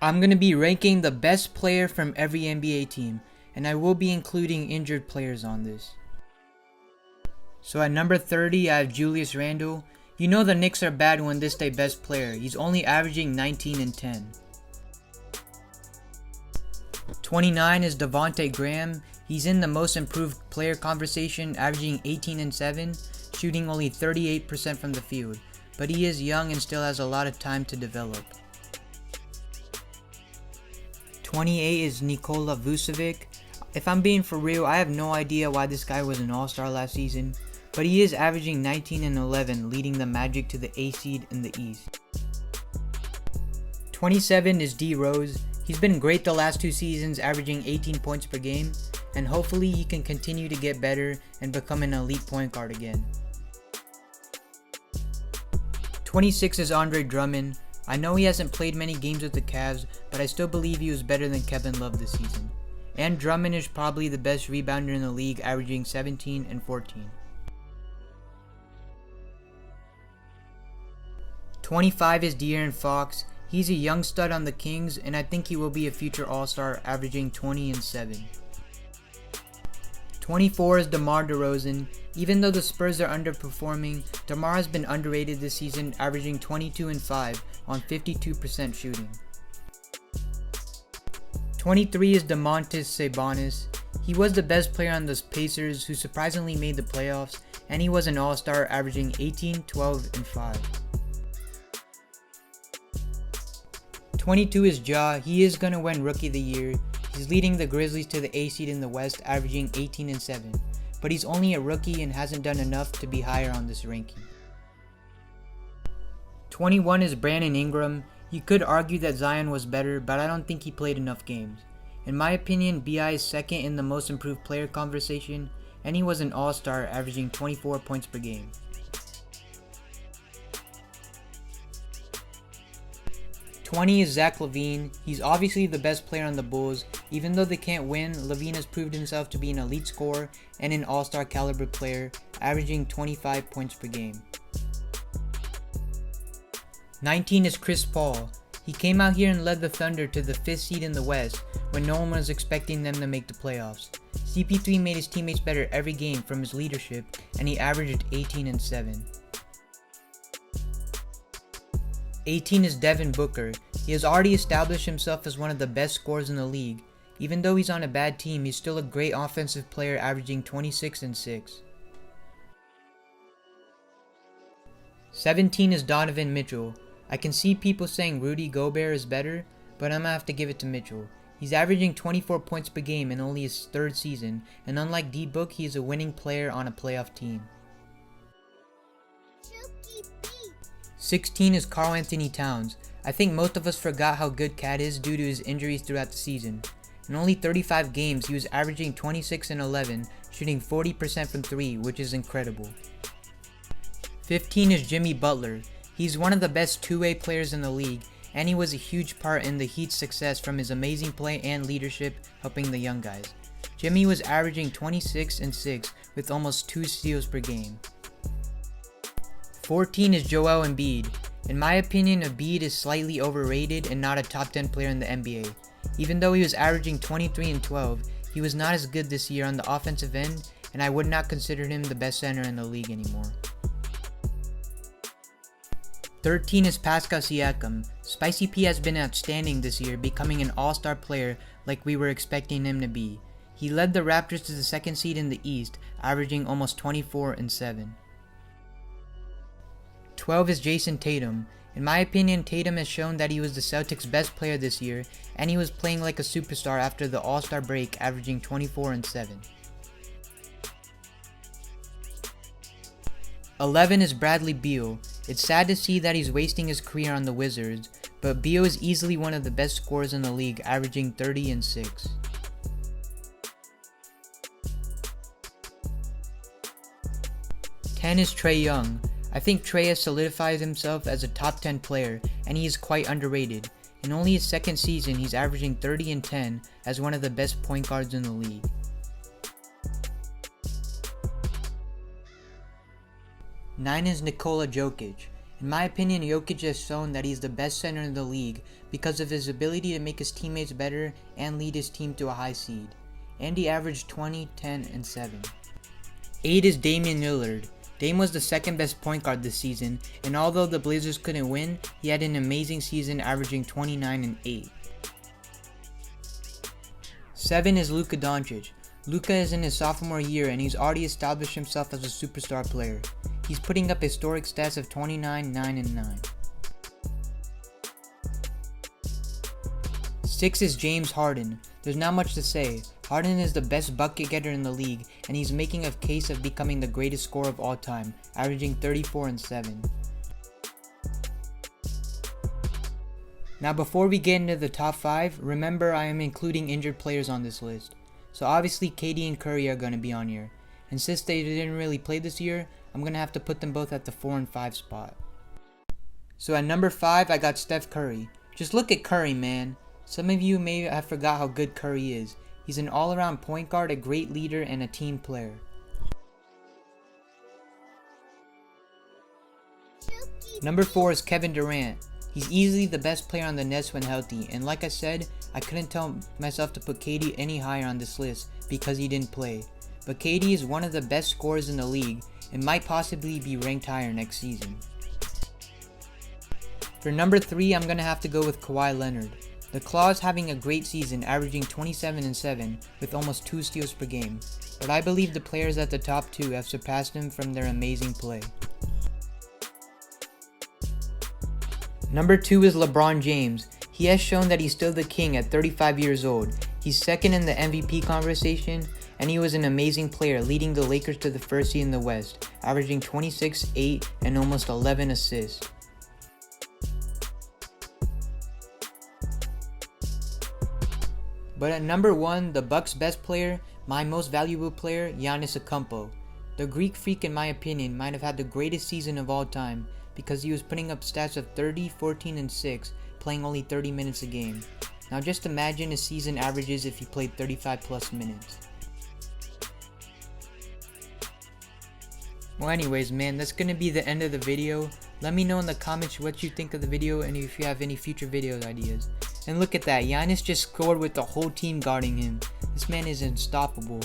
I'm going to be ranking the best player from every NBA team, and I will be including injured players on this. So at number 30, I have Julius Randle. You know the Knicks are bad when this their best player. He's only averaging 19 and 10. 29 is Devontae Graham. He's in the most improved player conversation, averaging 18 and 7, shooting only 38% from the field, but he is young and still has a lot of time to develop. 28 is Nikola Vucevic. If I'm being for real, I have no idea why this guy was an all-star last season, but he is averaging 19 and 11, leading the Magic to the A seed in the East. 27 is D Rose. He's been great the last 2 seasons, averaging 18 points per game, and hopefully he can continue to get better and become an elite point guard again. 26 is Andre Drummond. I know he hasn't played many games with the Cavs, but I still believe he was better than Kevin Love this season. And Drummond is probably the best rebounder in the league, averaging 17 and 14. 25 is De'Aaron Fox. He's a young stud on the Kings, and I think he will be a future All-Star, averaging 20 and 7. 24 is DeMar DeRozan. Even though the Spurs are underperforming, DeMar has been underrated this season, averaging 22 and 5 on 52% shooting. 23 is Domantas Sabonis. He was the best player on the Pacers, who surprisingly made the playoffs, and he was an All-Star, averaging 18, 12, and 5. 22 is Ja. He is going to win Rookie of the Year. He's leading the Grizzlies to the A seed in the West, averaging 18 and 7. But he's only a rookie and hasn't done enough to be higher on this ranking. 21 is Brandon Ingram. You could argue that Zion was better, but I don't think he played enough games. In my opinion, BI is second in the most improved player conversation, and he was an all-star, averaging 24 points per game. 20 is Zach LaVine. He's obviously the best player on the Bulls. Even though they can't win, LaVine has proved himself to be an elite scorer and an all-star caliber player, averaging 25 points per game. 19 is Chris Paul. He came out here and led the Thunder to the 5th seed in the West when no one was expecting them to make the playoffs. CP3 made his teammates better every game from his leadership, and he averaged 18 and 7. 18 is Devin Booker. He has already established himself as one of the best scorers in the league. Even though he's on a bad team, he's still a great offensive player, averaging 26 and 6. 17 is Donovan Mitchell. I can see people saying Rudy Gobert is better, but I'm gonna have to give it to Mitchell. He's averaging 24 points per game in only his 3rd season, and unlike D-Book, he is a winning player on a playoff team. 16 is Karl Anthony Towns. I think most of us forgot how good Cat is due to his injuries throughout the season. In only 35 games, he was averaging 26 and 11, shooting 40% from 3, which is incredible. 15 is Jimmy Butler. He's one of the best two-way players in the league, and he was a huge part in the Heat's success from his amazing play and leadership helping the young guys. Jimmy was averaging 26 and 6 with almost 2 steals per game. 14 is Joel Embiid. In my opinion, Embiid is slightly overrated and not a top 10 player in the NBA. Even though he was averaging 23 and 12, he was not as good this year on the offensive end, and I would not consider him the best center in the league anymore. 13 is Pascal Siakam. Spicy P has been outstanding this year, becoming an all-star player like we were expecting him to be. He led the Raptors to the 2nd seed in the East, averaging almost 24 and 7. 12 is Jason Tatum. In my opinion, Tatum has shown that he was the Celtics' best player this year, and he was playing like a superstar after the All-Star break, averaging 24 and 7. 11 is Bradley Beal. It's sad to see that he's wasting his career on the Wizards, but Beal is easily one of the best scorers in the league, averaging 30 and 6. 10 is Trae Young. I think Trae has solidified himself as a top 10 player, and he is quite underrated. In only his 2nd season, he's averaging 30 and 10 as one of the best point guards in the league. 9 is Nikola Jokic. In my opinion, Jokic has shown that he's the best center in the league because of his ability to make his teammates better and lead his team to a high seed. And he averaged 20, 10, and 7. 8 is Damian Lillard. Dame was the second best point guard this season, and although the Blazers couldn't win, he had an amazing season averaging 29 and 8. 7 is Luka Doncic. Luka is in his sophomore year and he's already established himself as a superstar player. He's putting up historic stats of 29, 9, and 9. 6 is James Harden. There's not much to say. Harden is the best bucket getter in the league and he's making a case of becoming the greatest scorer of all time, averaging 34 and 7. Now before we get into the top 5, remember I am including injured players on this list. So obviously KD and Curry are going to be on here. And since they didn't really play this year, I'm going to have to put them both at the 4 and 5 spot. So at number 5, I got Steph Curry. Just look at Curry, man. Some of you may have forgot how good Curry is. He's an all-around point guard, a great leader, and a team player. Number 4 is Kevin Durant. He's easily the best player on the Nets when healthy, and like I said, I couldn't tell myself to put KD any higher on this list because he didn't play. But KD is one of the best scorers in the league and might possibly be ranked higher next season. For number 3, I'm going to have to go with Kawhi Leonard. The Claw is having a great season, averaging 27 and 7 with almost 2 steals per game, but I believe the players at the top 2 have surpassed him from their amazing play. Number 2 is LeBron James. He has shown that he's still the king at 35 years old. He's second in the MVP conversation, and he was an amazing player, leading the Lakers to the first seed in the West, averaging 26, 8, and almost 11 assists. But at number 1, the Bucks' best player, my most valuable player, Giannis Antetokounmpo. The Greek Freak, in my opinion, might have had the greatest season of all time because he was putting up stats of 30, 14, and 6, playing only 30 minutes a game. Now just imagine his season averages if he played 35 plus minutes. Well anyways man, that's gonna be the end of the video. Let me know in the comments what you think of the video and if you have any future video ideas. And look at that, Giannis just scored with the whole team guarding him. This man is unstoppable.